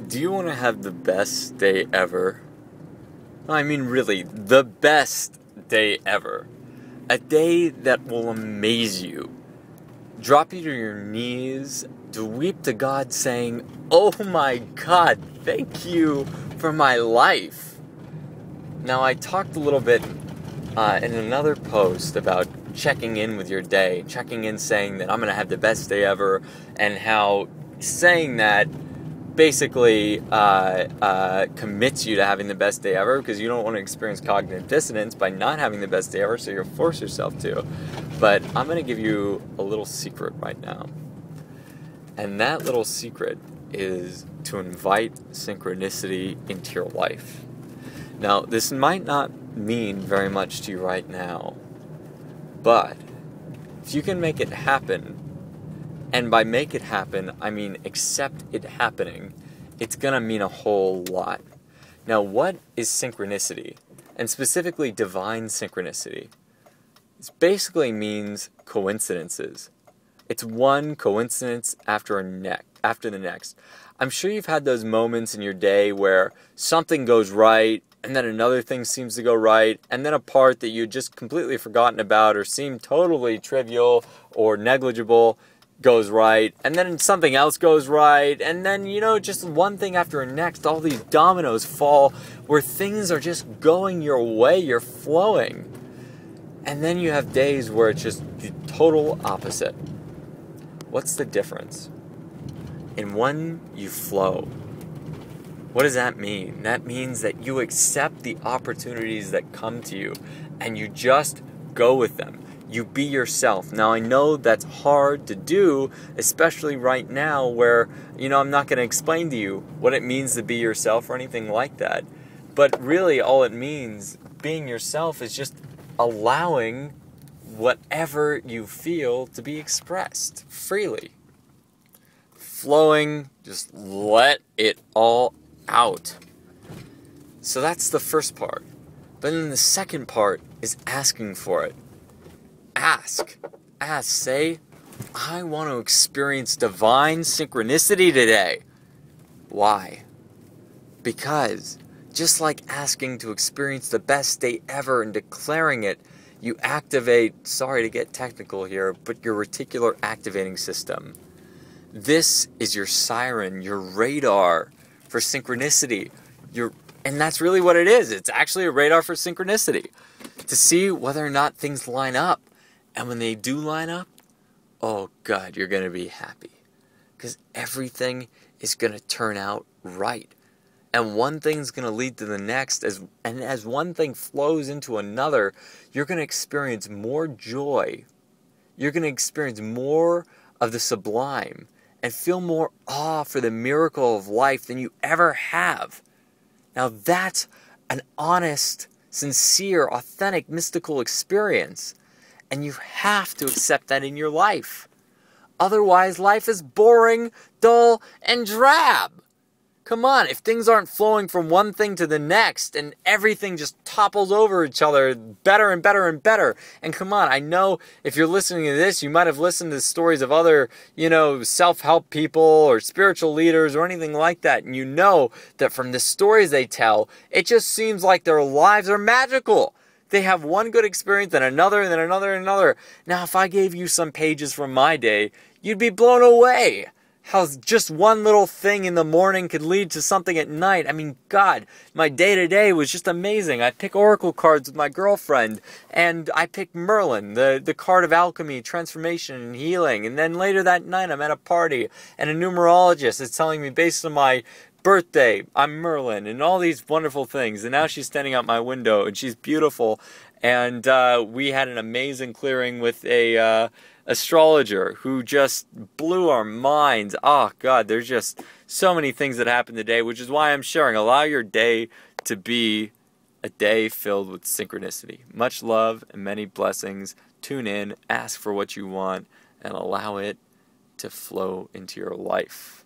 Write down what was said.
Do you want to have the best day ever? I mean, really, the best day ever. A day that will amaze you. Drop you to your knees to weep to God saying, "Oh my God, thank you for my life." Now, I talked a little bit in another post about checking in with your day, checking in saying that I'm going to have the best day ever, and how saying that basically commits you to having the best day ever, because you don't want to experience cognitive dissonance by not having the best day ever, so you'll force yourself to. But I'm going to give you a little secret right now. And that little secret is to invite synchronicity into your life. Now, this might not mean very much to you right now, but if you can make it happen, and by make it happen, I mean accept it happening, it's going to mean a whole lot. Now, what is synchronicity? And specifically divine synchronicity. It basically means coincidences. It's one coincidence after the next. I'm sure you've had those moments in your day where something goes right, and then another thing seems to go right, and then a part that you just completely forgotten about or seemed totally trivial or negligible goes right, and then something else goes right, and then, just one thing after the next, all these dominoes fall where things are just going your way, you're flowing. And then you have days where it's just the total opposite. What's the difference? In one, you flow. What does that mean? That means that you accept the opportunities that come to you, and you just go with them. You be yourself. Now, I know that's hard to do, especially right now where, I'm not going to explain to you what it means to be yourself or anything like that. But really, all it means, being yourself, is just allowing whatever you feel to be expressed freely. Flowing, just let it all out. So that's the first part. But then the second part is asking for it. Ask, say, I want to experience divine synchronicity today. Why? Because just like asking to experience the best day ever and declaring it, you activate, sorry to get technical here, but your reticular activating system. This is your siren, your radar for synchronicity. And that's really what it is. It's actually a radar for synchronicity, to see whether or not things line up. And when they do line up, oh God, you're going to be happy. Because everything is going to turn out right. And one thing's going to lead to the next. And as one thing flows into another, you're going to experience more joy. You're going to experience more of the sublime and feel more awe for the miracle of life than you ever have. Now that's an honest, sincere, authentic, mystical experience. And you have to accept that in your life. Otherwise, life is boring, dull, and drab. Come on, if things aren't flowing from one thing to the next and everything just topples over each other better and better and better. And come on, I know if you're listening to this, you might have listened to stories of other, self-help people or spiritual leaders or anything like that. And you know that from the stories they tell, it just seems like their lives are magical. They have one good experience, then another, and then another, and another. Now, if I gave you some pages from my day, you'd be blown away. How just one little thing in the morning could lead to something at night. I mean, God, my day-to-day was just amazing. I pick oracle cards with my girlfriend, and I picked Merlin, the card of alchemy, transformation, and healing. And then later that night, I'm at a party, and a numerologist is telling me, based on my birthday, I'm Merlin, and all these wonderful things. And now she's standing out my window, and she's beautiful. And we had an amazing clearing with a astrologer who just blew our minds. Oh, God, there's just so many things that happened today, which is why I'm sharing. Allow your day to be a day filled with synchronicity. Much love and many blessings. Tune in, ask for what you want, and allow it to flow into your life.